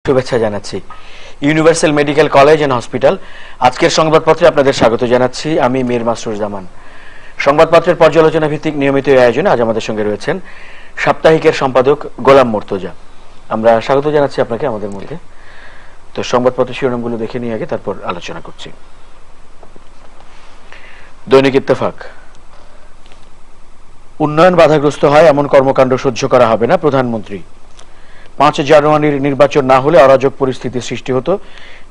শুভেচ্ছা জানাচ্ছি universal medical college and hospital. আজকের সংবাদপত্রে আপনাদের স্বাগত জানাচ্ছি। আমি মীর মাসরুর জামান। সংবাদপত্রের পর্যালোচনা ভিত্তিক নিয়মিত আয়োজনে আজ আমাদের সঙ্গে রয়েছেন সাপ্তাহিকের সম্পাদক গোলাম মুর্তজা। আমরা স্বাগত জানাচ্ছি আপনাকে আমাদের মধ্যে। তো সংবাদপত্রের শিরোনামগুলো দেখে নিয়ে আগে তারপর আলোচনা করছি। দৈনিক ইত্তেফাক, উন্নয়ন বাধাগ্রস্ত হয় এমন কর্মকাণ্ড সহ্য করা হবে না, প্রধানমন্ত্রী। 5 জানুয়ারির নির্বাচন না হলে অরাজক পরিস্থিতি সৃষ্টি হতো,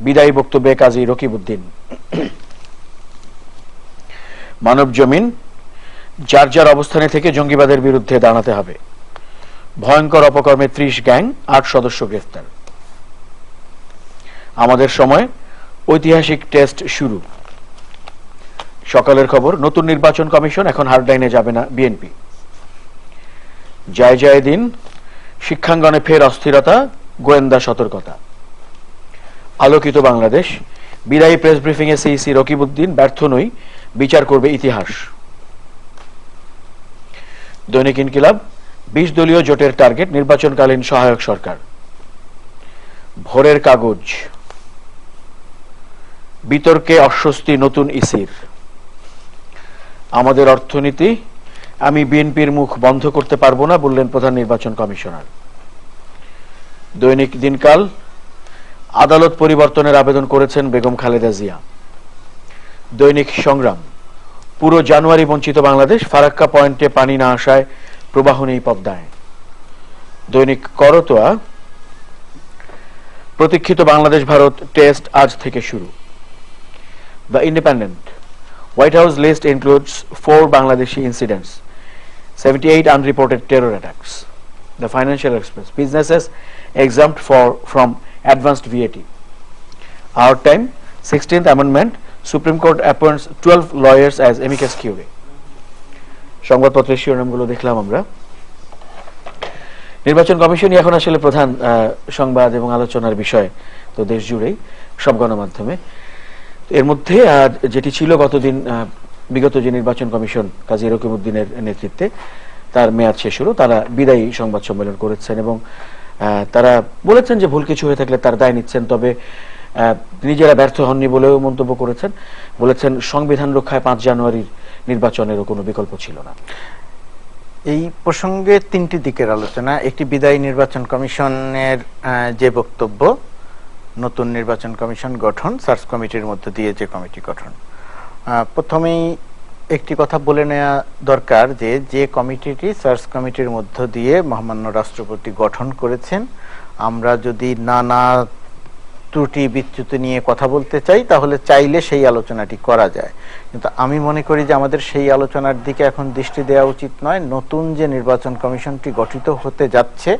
বিদায়ী বক্তব্যে কাজী রকিবউদ্দিন। মানব জমিন, যার যার অবস্থানে থেকে জঙ্গিবাদের বিরুদ্ধে দাঁড়াতে হবে। ভয়ঙ্কর অপকর্মে 30 গ্যাং, 8 সদস্য গ্রেফতার। আমাদের সময়, ঐতিহাসিক টেস্ট শুরু। সকালের খবর, নতুন নির্বাচন কমিশন, এখন হার্ডলাইনে যাবে না বিএনপি। জয় দিন, শিক্ষাঙ্গনে ফের অস্থিরতা, গোয়েন্দা সতর্কতা। আলোকিত বাংলাদেশ, বিদায়ী প্রেস ব্রিফিং এ সিইসি রকিবউদ্দিন, ব্যর্থ নই, বিচার করবে ইতিহাস। দৈনিক ইনকিলাব, 20 দলীয় জোটের টার্গেট, নির্বাচনকালীন সহায়ক সরকার। ভোরের কাগজ, বিতর্কে অস্বস্তি নতুন ইসির। আমাদের অর্থনীতি, আমি বিএনপির মুখ বন্ধ করতে পারবো না, বললেন প্রধান নির্বাচন কমিশনার। দৈনিক দিনকাল, আদালত পরিবর্তনের আবেদন করেছেন বেগম খালেদা জিয়া। দৈনিক সংগ্রাম, পুরো জানুয়ারি বঞ্চিত বাংলাদেশ, ফারাক্কা পয়েন্টে পানি না আসায় প্রবাহ নেই পদ্মায়। দৈনিক করতোয়া, প্রতীক্ষিত বাংলাদেশ ভারত টেস্ট আজ থেকে শুরু। The independent, White House list includes 4 Bangladeshi incidents, 78 unreported terror attacks. The Financial Express, businesses exempt from advanced VAT. Our time, 16th Amendment, Supreme Court appoints 12 lawyers as amicus curiae. সংবাদপত্রের শিরোনামগুলো দেখলাম আমরা। নির্বাচন কমিশনই এখন আসলে প্রধান সংবাদ এবং আলোচনার বিষয় তো দেশ জুড়েই, সব গণমাধ্যমে। এর মধ্যে যেটি ছিল গতদিন, বিগত যে নির্বাচন কমিশন কাজী রকিবউদ্দিনের নেতৃত্বে তার মেয়াদ শেষ হলো, তারা বিদায়ী সংবাদ সম্মেলন করেছেন এবং তারা বলেছেন যে ভুল কিছু হয়ে থাকলে তার দায় নিচ্ছেন, তবে নিজেরা ব্যর্থ হননি বলেও মন্তব্য করেছেন। বলেছেন সংবিধান রক্ষায় 5 জানুয়ারির নির্বাচনেরও কোনো বিকল্প ছিল না। এই প্রসঙ্গে 3টি দিকের আলোচনা। একটি বিদায়ী নির্বাচন কমিশনের যে বক্তব্য, নতুন নির্বাচন কমিশন গঠন, সার্চ কমিটির মধ্য দিয়ে যে কমিটি গঠন। প্রথমেই একটি কথা বলে নেওয়া দরকার যে যে কমিটিটি সার্চ কমিটির মধ্য দিয়ে মহামান্য রাষ্ট্রপতি গঠন করেছেন, আমরা যদি নানা ত্রুটি বিচ্যুতি নিয়ে কথা বলতে চাই তাহলে চাইলে সেই আলোচনাটি করা যায়, কিন্তু আমি মনে করি যে আমাদের সেই আলোচনার দিকে এখন দৃষ্টি দেওয়া উচিত নয়। নতুন যে নির্বাচন কমিশনটি গঠিত হতে যাচ্ছে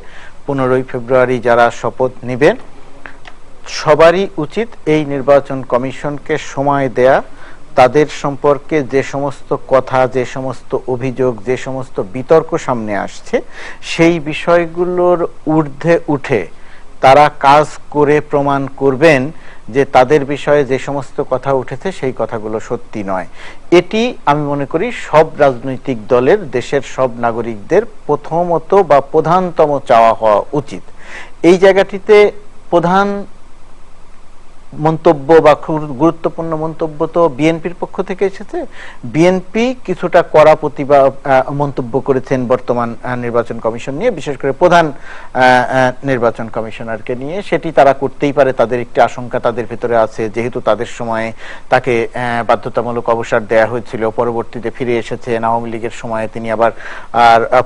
15ই ফেব্রুয়ারি যারা শপথ নেবেন, সবারই উচিত এই নির্বাচন কমিশনকে সময় দেয়া, তাদের সম্পর্কে যে সমস্ত কথা, যে সমস্ত অভিযোগ, যে সমস্ত বিতর্ক সামনে আসছে সেই বিষয়গুলোর ঊর্ধ্বে উঠে তারা কাজ করে প্রমাণ করবেন যে তাদের বিষয়ে যে সমস্ত কথা উঠেছে সেই কথাগুলো সত্যি নয়। এটি আমি মনে করি সব রাজনৈতিক দলের, দেশের সব নাগরিকদের প্রথমত বা প্রধানতম চাওয়া হওয়া উচিত। এই জায়গাটিতে প্রধান মন্তব্য বা গুরুত্বপূর্ণ মন্তব্য তো বিএনপির পক্ষ থেকে এসেছে। বিএনপি কিছুটা কড়া মন্তব্য করেছেন বর্তমান নির্বাচন কমিশন নিয়ে, বিশেষ করে প্রধান নির্বাচন কমিশনারকে নিয়ে। সেটি তারা করতেই পারে, তাদের একটি আশঙ্কা তাদের ভিতরে আছে, যেহেতু তাদের সময়ে তাকে বাধ্যতামূলক অবসর দেয়া হয়েছিল, পরবর্তীতে ফিরে এসেছেন। আওয়ামী লীগের সময়ে তিনি আবার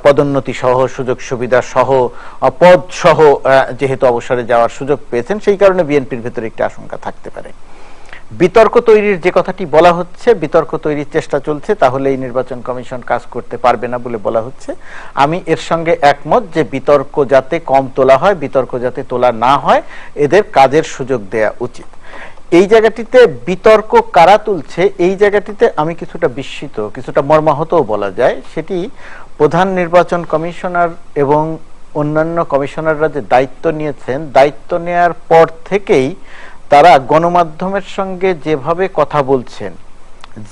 পদোন্নতি সহ, সুযোগ সুবিধা সহ, পদ সহ যেহেতু অবসরে যাওয়ার সুযোগ পেয়েছেন, সেই কারণে বিএনপির ভিতরে একটি আশঙ্কা থাকতে পারে। বিতর্ক তৈরির যে কথাটি বলা হচ্ছে, বিতর্ক তৈরির চেষ্টা চলছে, তাহলে এই নির্বাচন কমিশন কাজ করতে পারবে না বলে বলা হচ্ছে। আমি এর সঙ্গে একমত যে বিতর্ক যাতে কম তোলা হয়, বিতর্ক যাতে তোলা না হয়, এদের কাজের সুযোগ দেয়া উচিত। এই জায়গাটিতে বিতর্ক কারা তুলছে, এই জায়গাটিতে আমি কিছুটা বিস্মিত, কিছুটা মর্মাহতও বলা যায়। সেটি প্রধান নির্বাচন কমিশনার এবং অন্যান্য কমিশনাররা যে দায়িত্ব নিয়েছেন, দায়িত্ব নেয়ার পর থেকেই তারা গণমাধ্যমের সঙ্গে যেভাবে কথা বলছেন,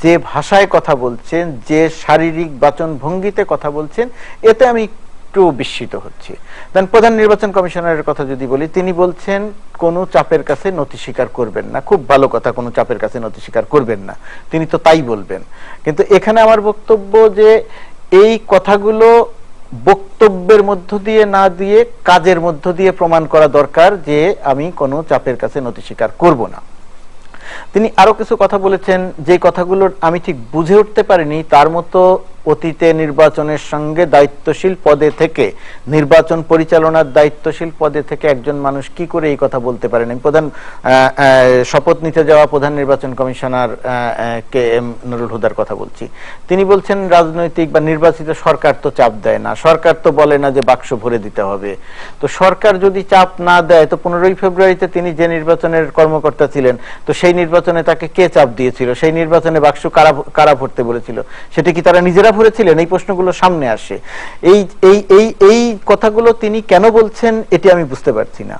যে ভাষায় কথা বলছেন, যে শারীরিক বাচন ভঙ্গিতে কথা বলছেন, এতে আমি একটু বিস্মিত হচ্ছি। দেন প্রধান নির্বাচন কমিশনারের কথা যদি বলি, তিনি বলছেন কোনো চাপের কাছে নতি স্বীকার করবেন না। খুব ভালো কথা, কোনো চাপের কাছে নতি স্বীকার করবেন না, তিনি তো তাই বলবেন। কিন্তু এখানে আমার বক্তব্য যে এই কথাগুলো বক্তব্যের মধ্য দিয়ে না দিয়ে কাজের মধ্য দিয়ে প্রমাণ করা দরকার যে আমি কোনো চাপের কাছে নতি স্বীকার করব না। তিনি আরো কিছু কথা বলেছেন যে কথাগুলো আমি ঠিক বুঝে উঠতে পারিনি। তার মতো অতীতে নির্বাচনের সঙ্গে দায়িত্বশীল পদে থেকে, নির্বাচন পরিচালনার দায়িত্বশীল পদে থেকে একজন মানুষ কি করে এই কথা বলতে পারেন। আমি শপথ নিতে যাওয়া প্রধান নির্বাচন কমিশনার কে এম নুরুল হুদার কথা বলছি। তিনি বলছেন রাজনৈতিক বা নির্বাচিত সরকার তো চাপ দেয় না, সরকার তো বলে না যে বাক্স ভরে দিতে হবে। তো সরকার যদি চাপ না দেয়, তো 15ই ফেব্রুয়ারিতে তিনি যে নির্বাচনের কর্মকর্তা ছিলেন, তো সেই নির্বাচনে তাকে কে চাপ দিয়েছিল? সেই নির্বাচনে বাক্স কারা ভরতে বলেছিল? সেটা কি তারা নিজেরা ভরেছিলেন? এই প্রশ্নগুলো সামনে আসে। এই কথাগুলো তিনি কেন বলছেন এটি আমি বুঝতে পারছি না।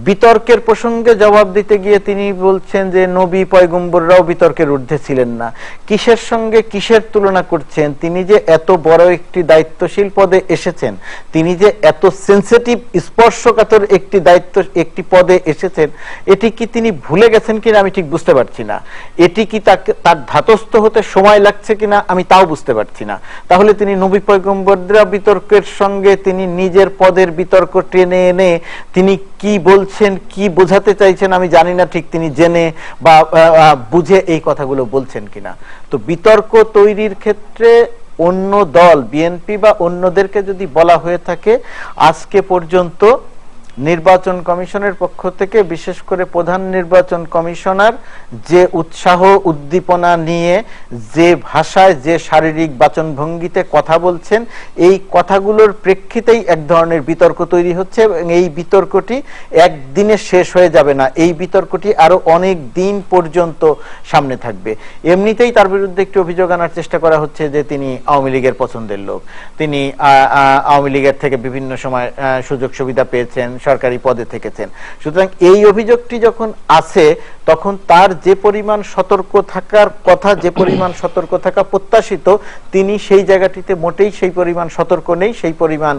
বিতর্কের প্রসঙ্গে জবাব দিতে গিয়ে তিনি বলছেন যে নবী পয়গম্বররাও বিতর্কের ঊর্ধ্বে ছিলেন না। কিসের সঙ্গে কিসের তুলনা করছেন? তিনি যে এত বড় একটি দায়িত্বশীল পদে এসেছেন, তিনি যে এত সেন্সিটিভ স্পর্শকাতর একটি পদে এসেছেন, এটি কি তিনি ভুলে গেছেন কিনা আমি ঠিক বুঝতে পারছি না। এটি কি তার ধাতস্থ হতে সময় লাগছে কিনা আমি তাও বুঝতে পারছি না। তাহলে তিনি নবী পয়গম্বররা বিতর্কের সঙ্গে তিনি নিজের পদের বিতর্ক টেনে এনে তিনি কি বলছেন, কি বোঝাতে চাইছেন আমি জানি না ঠিক তিনি জেনে বা বুঝে এই কথাগুলো বলছেন কিনা। তো বিতর্ক তৈরির ক্ষেত্রে অন্য দল, বিএনপি বা অন্যদেরকে যদি বলা হয়ে থাকে, আজকে পর্যন্ত নির্বাচন কমিশনের পক্ষ থেকে বিশেষ করে প্রধান নির্বাচন কমিশনার যে উৎসাহ উদ্দীপনা নিয়ে, যে ভাষায়, যে শারীরিক বাচনভঙ্গিতে কথা বলছেন, এই কথাগুলোর প্রেক্ষিতেই এক ধরনের বিতর্ক তৈরি হচ্ছে এবং এই বিতর্কটি একদিনে শেষ হয়ে যাবে না। এই বিতর্কটি আরো অনেক দিন পর্যন্ত সামনে থাকবে। এমনিতেই তার বিরুদ্ধে একটি অভিযোগ আনার চেষ্টা করা হচ্ছে যে তিনি আওয়ামী লীগের পছন্দের লোক, তিনি আওয়ামী লীগের থেকে বিভিন্ন সময় সুযোগ সুবিধা পেয়েছেন, সরকারি পদে থেকেছেন। সুতরাং এই অভিযোগটি যখন আছে, তখন তার যে পরিমাণ সতর্ক থাকার কথা, যে পরিমাণ সতর্ক থাকা প্রত্যাশিত, তিনি সেই জায়গাটিতে মোটেই সেই পরিমাণ সতর্ক নেই, সেই পরিমাণ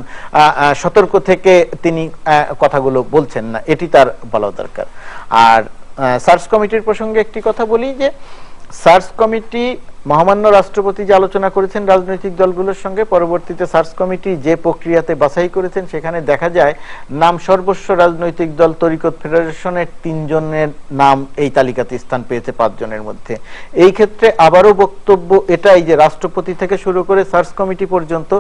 সতর্ক থেকে তিনি কথাগুলো বলছেন না, এটি তার বলা দরকার। আর সার্চ কমিটির প্রসঙ্গে একটি কথা বলি যে সার্চ কমিটি, মহামান্য রাষ্ট্রপতি যে আলোচনা করেছেন রাজনৈতিক দলগুলোর সঙ্গে, পরবর্তীতে সার্চ কমিটি যে প্রক্রিয়াতে বাছাই করেছেন সেখানে দেখা যায় নাম সর্বস্ব রাজনৈতিক দল তরিকত ফেডারেশনের 3 জনের নাম এই তালিকাতে স্থান পেয়েছে 5 জনের মধ্যে। এই ক্ষেত্রে আবারও বক্তব্য এটাই যে রাষ্ট্রপতি থেকে শুরু করে সার্চ কমিটি পর্যন্ত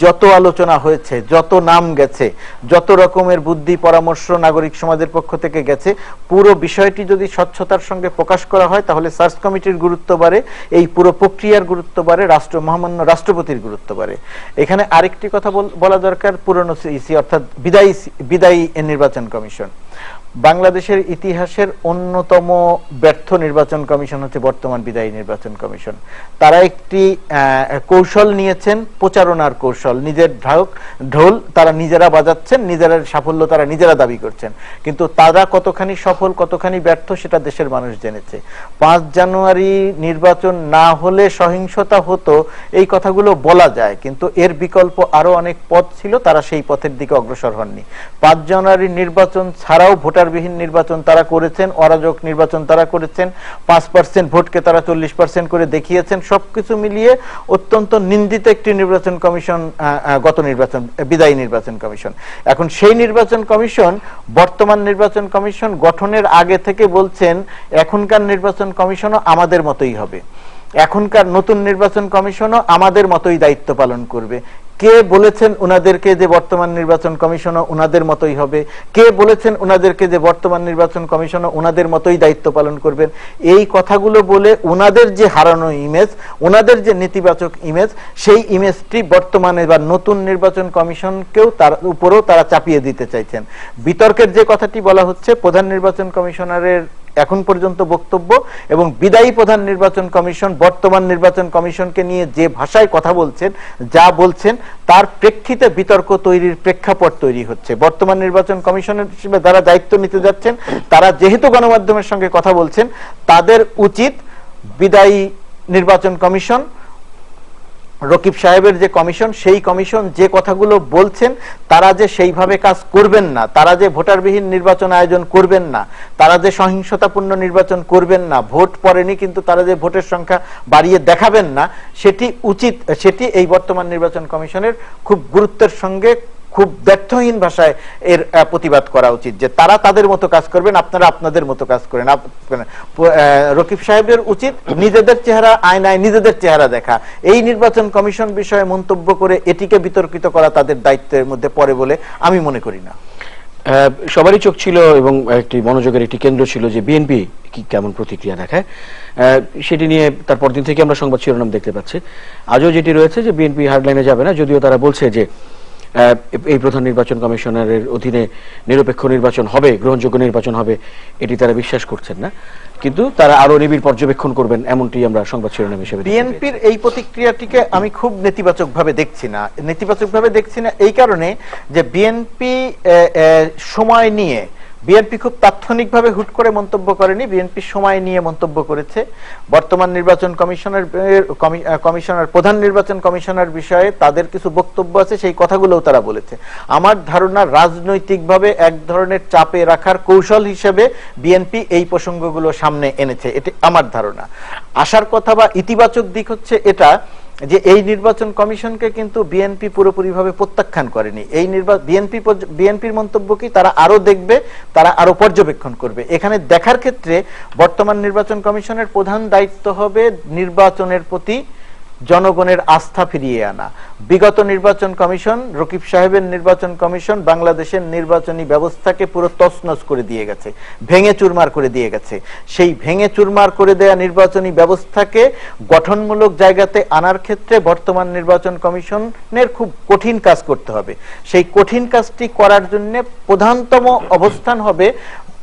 যত আলোচনা হয়েছে, যত নাম গেছে, যত রকমের বুদ্ধি পরামর্শ নাগরিক সমাজের পক্ষ থেকে গেছে, পুরো বিষয়টি যদি স্বচ্ছতার সঙ্গে প্রকাশ করা হয় তাহলে সার্চ কমিটির গুরুত্ব বাড়ে, এই পুরো প্রক্রিয়ার গুরুত্ব বাড়ে, মহামান্য রাষ্ট্রপতির গুরুত্ব বাড়ে। এখানে আরেকটি কথা বলা দরকার, পুরনো ইসি অর্থাৎ বিদায়ী নির্বাচন কমিশন। বাংলাদেশের ইতিহাসের অন্যতম ব্যর্থ নির্বাচন কমিশন হচ্ছে বর্তমান বিদায়ী নির্বাচন কমিশন। তারা একটি কৌশল নিয়েছেন, প্রচারণার কৌশল, নিজের ঢোল তারা নিজেরা বাজাচ্ছেন, নিজেরা সাফল্য তারা নিজেরা দাবি করছেন, কিন্তু তারা কতখানি সফল কতখানি ব্যর্থ সেটা দেশের মানুষ জেনেছে। 5 জানুয়ারি নির্বাচন না হলে সহিংসতা হতো, এই কথাগুলো বলা যায়, কিন্তু এর বিকল্প আরো অনেক পথ ছিল, তারা সেই পথের দিকে অগ্রসর হননি। 5 জানুয়ারি নির্বাচন ছাড়াও ভোটারবিহীন নির্বাচন তারা করেছেন, অরাজক নির্বাচন তারা করেছেন, 5% ভোটকে তারা 40% করে দেখিয়েছেন। সবকিছু মিলিয়ে অত্যন্ত নিন্দিত একটি নির্বাচন কমিশন গত নির্বাচন, বিদায়ী নির্বাচন কমিশন। এখন সেই নির্বাচন কমিশন, বর্তমান নির্বাচন কমিশন গঠনের আগে থেকে বলছেন এখনকার নির্বাচন কমিশনও আমাদের মতোই হবে, এখনকার নতুন নির্বাচন কমিশনও আমাদের মতোই দায়িত্ব পালন করবে। কে বলেছেন উনাদেরকে যে বর্তমান নির্বাচন কমিশনও উনাদের মতোই হবে? কে বলেছেন উনাদেরকে যে বর্তমান নির্বাচন কমিশনও উনাদের মতোই দায়িত্ব পালন করবেন? এই কথাগুলো বলে উনাদের যে হারানো ইমেজ, উনাদের যে নেতিবাচক ইমেজ, সেই ইমেজটি বর্তমানে বা নতুন নির্বাচন কমিশনকেও তার উপরেও তারা চাপিয়ে দিতে চাইছেন। বিতর্কের যে কথাটি বলা হচ্ছে, প্রধান নির্বাচন কমিশনারের এখন পর্যন্ত বক্তব্য এবং বিদায়ী প্রধান নির্বাচন কমিশন বর্তমান নির্বাচন কমিশনকে নিয়ে যে ভাষায় কথা বলছেন, যা বলছেন, তার প্রেক্ষিতে বিতর্ক তৈরির প্রেক্ষাপট তৈরি হচ্ছে। বর্তমান নির্বাচন কমিশনের হিসেবে যারা দায়িত্ব নিতে যাচ্ছেন, তারা যেহেতু গণমাধ্যমের সঙ্গে কথা বলছেন, তাদের উচিত বিদায়ী নির্বাচন কমিশন রকিব সাহেবের যে কমিশন, সেই কমিশন যে কথাগুলো বলছেন, তারা যে সেইভাবে কাজ করবেন না, তারা যে ভোটারবিহীন নির্বাচন আয়োজন করবেন না, তারা যে সহিংসতাপূর্ণ নির্বাচন করবেন না, ভোট পড়েনি কিন্তু তারা যে ভোটের সংখ্যা বাড়িয়ে দেখাবেন না, সেটি এই বর্তমান নির্বাচন কমিশনের খুব গুরুত্বের সঙ্গে খুব ব্যর্থহীন ভাষায় এর প্রতিবাদ করা উচিত, যে তারা তাদের মতো কাজ করবেন, আপনারা আপনাদের মতো কাজ করেন। রকিব সাহেবের উচিত নিজেদের চেহারা আয়নায় নিজেদের চেহারা দেখা। এই নির্বাচন কমিশন বিষয়ে মন্তব্য করে এটিকে বিতর্কিত করা তাদের দায়িত্বের মধ্যে পড়ে বলে আমি মনে করি না। সবারই চোখ ছিল এবং একটি মনোযোগের একটি কেন্দ্র ছিল যে বিএনপি কি কেমন প্রতিক্রিয়া দেখায়, সেটি নিয়ে তার পরদিন থেকে আমরা সংবাদ শিরোনাম দেখতে পাচ্ছি। আজও যেটি রয়েছে যে বিএনপি হার্ডলাইনে যাবে না, যদিও তারা বলছে যে এই প্রধান নির্বাচন কমিশনের অধীনে নিরপেক্ষ নির্বাচন হবে, গ্রহণযোগ্য নির্বাচন হবে, এটি তারা বিশ্বাস করছেন না, কিন্তু তারা আরো নিবিড় পর্যবেক্ষণ করবেন, এমনটি আমরা সংবাদ শিরোনাম হিসেবে। বিএনপির এই প্রতিক্রিয়াটিকে আমি খুব নেতিবাচকভাবে দেখছি না এই কারণে যে বিএনপি সময় নিয়ে, বিএনপি খুব তাৎক্ষণিকভাবে হুট করে মন্তব্য করেনি, বিএনপি সময় নিয়ে মন্তব্য করেছে। বর্তমান নির্বাচন কমিশনার প্রধান নির্বাচন কমিশনার বিষয়ে তাদের কিছু বক্তব্য আছে, সেই কথাগুলোও তারা বলেছে। আমার ধারণা রাজনৈতিকভাবে এক ধরনের চাপে রাখার কৌশল হিসেবে বিএনপি এই প্রসঙ্গগুলো সামনে এনেছে, এটি আমার ধারণা। আশার কথা বা ইতিবাচক দিক হচ্ছে এটা যে এই নির্বাচন কমিশনকে কিন্তু বিএনপি পুরোপুরিভাবে প্রত্যাখ্যান করেনি। এই বিএনপির মন্তব্য কি তারা আরো দেখবে, তারা আরো পর্যবেক্ষণ করবে। এখানে দেখার ক্ষেত্রে বর্তমান নির্বাচন কমিশনের প্রধান দায়িত্ব হবে নির্বাচনের প্রতি জনগণের আস্থা ফিরিয়ে আনা। বিগত নির্বাচন কমিশন, রকিব সাহেবের নির্বাচন কমিশন বাংলাদেশের নির্বাচনী ব্যবস্থাকে পুরো তছনছ করে দিয়ে গেছে, ভেঙে চুরমার করে দিয়ে গেছে। সেই ভেঙে চুরমার করে দেয়া নির্বাচনী ব্যবস্থাকে গঠনমূলক জায়গাতে আনার ক্ষেত্রে বর্তমান নির্বাচন কমিশনের খুব কঠিন কাজ করতে হবে। সেই কঠিন কাজটি করার জন্য প্রধানতম অবস্থান হবে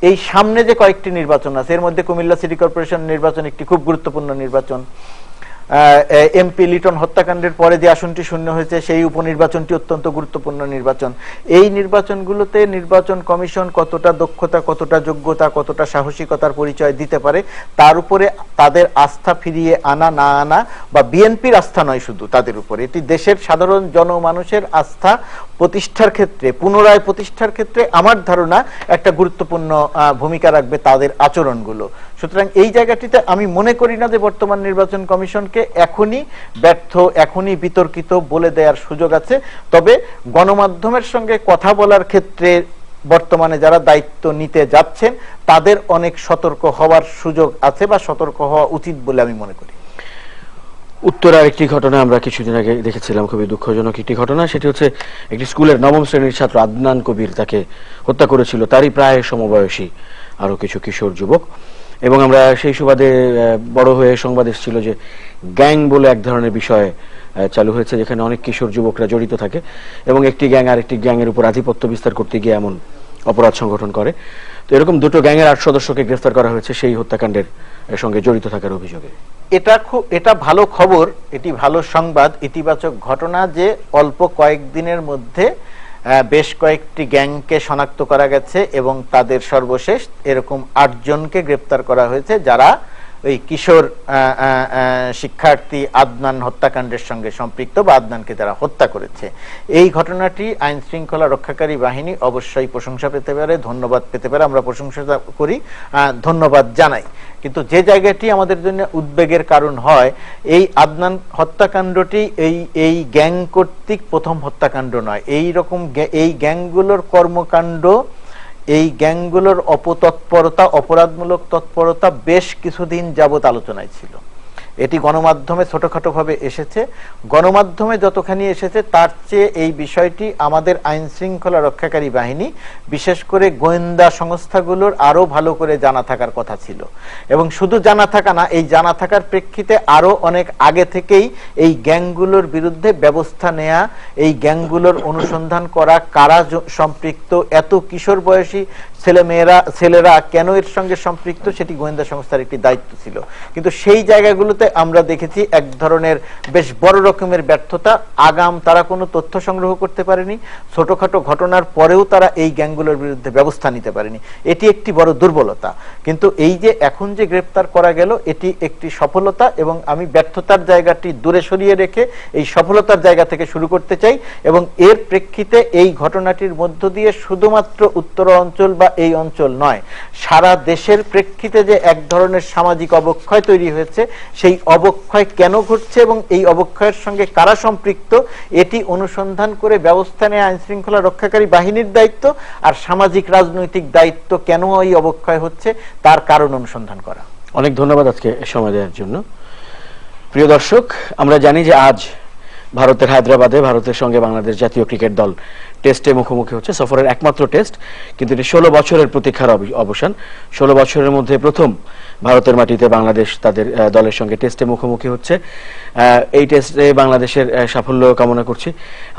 এই সামনে যে কয়েকটি নির্বাচন আছে, এর মধ্যে কুমিল্লা সিটি কর্পোরেশন নির্বাচন একটি খুব গুরুত্বপূর্ণ নির্বাচন। এমপি লিটন হত্যাকাণ্ডের পরে যে আসনটি শূন্য হয়েছে, সেই উপনির্বাচনটি অত্যন্ত গুরুত্বপূর্ণ নির্বাচন। এই নির্বাচনগুলোতে নির্বাচন কমিশন কতটা দক্ষতা, কতটা যোগ্যতা, কতটা সাহসিকতার পরিচয় দিতে পারে, তার উপরে তাদের আস্থা ফিরিয়ে আনা না আনা, বা বিএনপির আস্থা নয় শুধু তাদের উপরে, এটি দেশের সাধারণ জনমানুষের আস্থা প্রতিষ্ঠার ক্ষেত্রে, পুনরায় প্রতিষ্ঠার ক্ষেত্রে আমার ধারণা একটা গুরুত্বপূর্ণ ভূমিকা রাখবে তাদের আচরণগুলো। সুতরাং এই জায়গাটিতে আমি মনে করি না যে বর্তমান নির্বাচন কমিশনকে এখনই ব্যর্থ, এখনই বিতর্কিত বলে দেওয়ার সুযোগ আছে। তবে গণমাধ্যমের সঙ্গে কথা বলার ক্ষেত্রে বর্তমানে যারা দায়িত্ব নিতে যাচ্ছেন তাদের অনেক সতর্ক হওয়ার সুযোগ আছে, বা সতর্ক হওয়া উচিত বলে আমি মনে করি। উত্তরার একটি ঘটনা আমরা কিছুদিন আগে দেখেছিলাম, খুবই দুঃখজনক একটি ঘটনা। সেটি হচ্ছে একটি স্কুলের নবম শ্রেণীর ছাত্র আদনান কবির, তাকে হত্যা করেছিল তারই প্রায় সমবয়সী আরো কিছু কিশোর যুবক। এবং আমরা সেই সুবাদে বড় হয়ে সংবাদ এসেছিল যে গ্যাং বলে এক ধরনের বিষয় চালু হয়েছে, যেখানে অনেক কিশোর যুবকরা জড়িত থাকে এবং একটি গ্যাং আরেকটি গ্যাংয়ের উপর আধিপত্য বিস্তার করতে গিয়ে এমন অপরাধ সংগঠন করে। তো এরকম দুটো গ্যাংয়ের 8 সদস্যকে গ্রেফতার করা হয়েছে সেই হত্যাকাণ্ডের সঙ্গে জড়িত থাকার অভিযোগে। এটা ভালো খবর, এটি ভালো সংবাদ, ইতিবাচক ঘটনা যে অল্প কয়েকদিনের মধ্যে বেশ কয়েকটি গ্যাংকে শনাক্ত করা গেছে এবং তাদের সর্বশেষ এরকম 8 জনকে গ্রেপ্তার করা হয়েছে, যারা ওই কিশোর শিক্ষার্থী আদনান হত্যাকাণ্ডের সঙ্গে সম্পৃক্ত, বা আদনানকে যারা হত্যা করেছে। এই ঘটনাটি আইন শৃঙ্খলা রক্ষাকারী বাহিনী অবশ্যই প্রশংসা পেতে পারে, ধন্যবাদ পেতে পারে, আমরা প্রশংসা করি, ধন্যবাদ জানাই। কিন্তু যে জায়গাটি আমাদের জন্য উদ্বেগের কারণ হয়, এই আদনান হত্যাকাণ্ডটি এই গ্যাং কর্তৃক প্রথম হত্যাকাণ্ড নয়। এই গ্যাংগুলোর কর্মকাণ্ড, এই গ্যাংগুলোর অপতৎপরতা, অপরাধমূলক তৎপরতা বেশ কিছুদিন যাবৎ আলোচনায় ছিল। এটি গণমাধ্যমে ছোটখাটো ভাবে এসেছে, গণমাধ্যমে যতখানি এসেছে তার চেয়ে এই বিষয়টি আমাদের আইন শৃঙ্খলা রক্ষাকারী বাহিনী, বিশেষ করে গোয়েন্দা সংস্থাগুলোর আরো ভালো করে জানা থাকার কথা ছিল। এবং শুধু জানা থাকা না, এই জানা থাকার প্রেক্ষিতে আরো অনেক আগে থেকেই এই গ্যাংগুলোর বিরুদ্ধে ব্যবস্থা নেয়া, এই গ্যাংগুলোর অনুসন্ধান করা, কারা সম্পৃক্ত, এত কিশোর বয়সী ছেলেরা কেন এর সঙ্গে সম্পৃক্ত সেটি গোয়েন্দা সংস্থার একটি দায়িত্ব ছিল। কিন্তু সেই জায়গাগুলোতে আমরা দেখেছি এক ধরনের বেশ বড় রকমের ব্যর্থতা। আগাম তারা কোনো তথ্য সংগ্রহ করতে পারেনি, ছোটখাটো ঘটনার পরেও তারা এই গ্যাংগুলোর বিরুদ্ধে ব্যবস্থা নিতে পারেনি। এটি একটি বড় দুর্বলতা। কিন্তু এই যে এখন যে গ্রেপ্তার করা গেল এটি একটি সফলতা, এবং আমি ব্যর্থতার জায়গাটি দূরে সরিয়ে রেখে এই সফলতার জায়গা থেকে শুরু করতে চাই। এবং এর প্রেক্ষিতে এই ঘটনাটির মধ্য দিয়ে শুধুমাত্র উত্তরাঞ্চল বা এই অঞ্চল নয়, সারা দেশের প্রেক্ষিতে যে এক ধরনের সামাজিক অবক্ষয় তৈরি হয়েছে, সেই অবক্ষয় কেন ঘটছে এবং এই অবক্ষয়ের সঙ্গে কারা সম্পৃক্ত এটি অনুসন্ধান করে ব্যবস্থা নেওয়া আইন শৃঙ্খলা রক্ষাকারী বাহিনীর দায়িত্ব। আর সামাজিক রাজনৈতিক দায়িত্ব কেন এই অবক্ষয় হচ্ছে তার কারণ অনুসন্ধান করা। অনেক ধন্যবাদ আজকে সময় দেওয়ার জন্য। প্রিয় দর্শক, আমরা জানি যে আজ ভারতের হায়দ্রাবাদে ভারতের সঙ্গে বাংলাদেশ জাতীয় ক্রিকেট দল টেস্টে মুখোমুখি হচ্ছে, সফরের একমাত্র টেস্ট। কিন্তু এটি 16 বছরের প্রতীক্ষার অবসান। 16 বছরের মধ্যে প্রথম ভারতের মাটিতে বাংলাদেশ তাদের দলের সঙ্গে টেস্টে মুখোমুখি হচ্ছে। এই টেস্টে বাংলাদেশের সাফল্য কামনা করছি।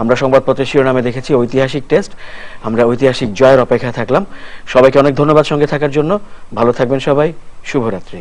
আমরা সংবাদপত্রের শিরোনামে দেখেছি ঐতিহাসিক টেস্ট। আমরা ঐতিহাসিক জয়ের অপেক্ষায় থাকলাম। সবাইকে অনেক ধন্যবাদ সঙ্গে থাকার জন্য। ভালো থাকবেন সবাই। শুভরাত্রি।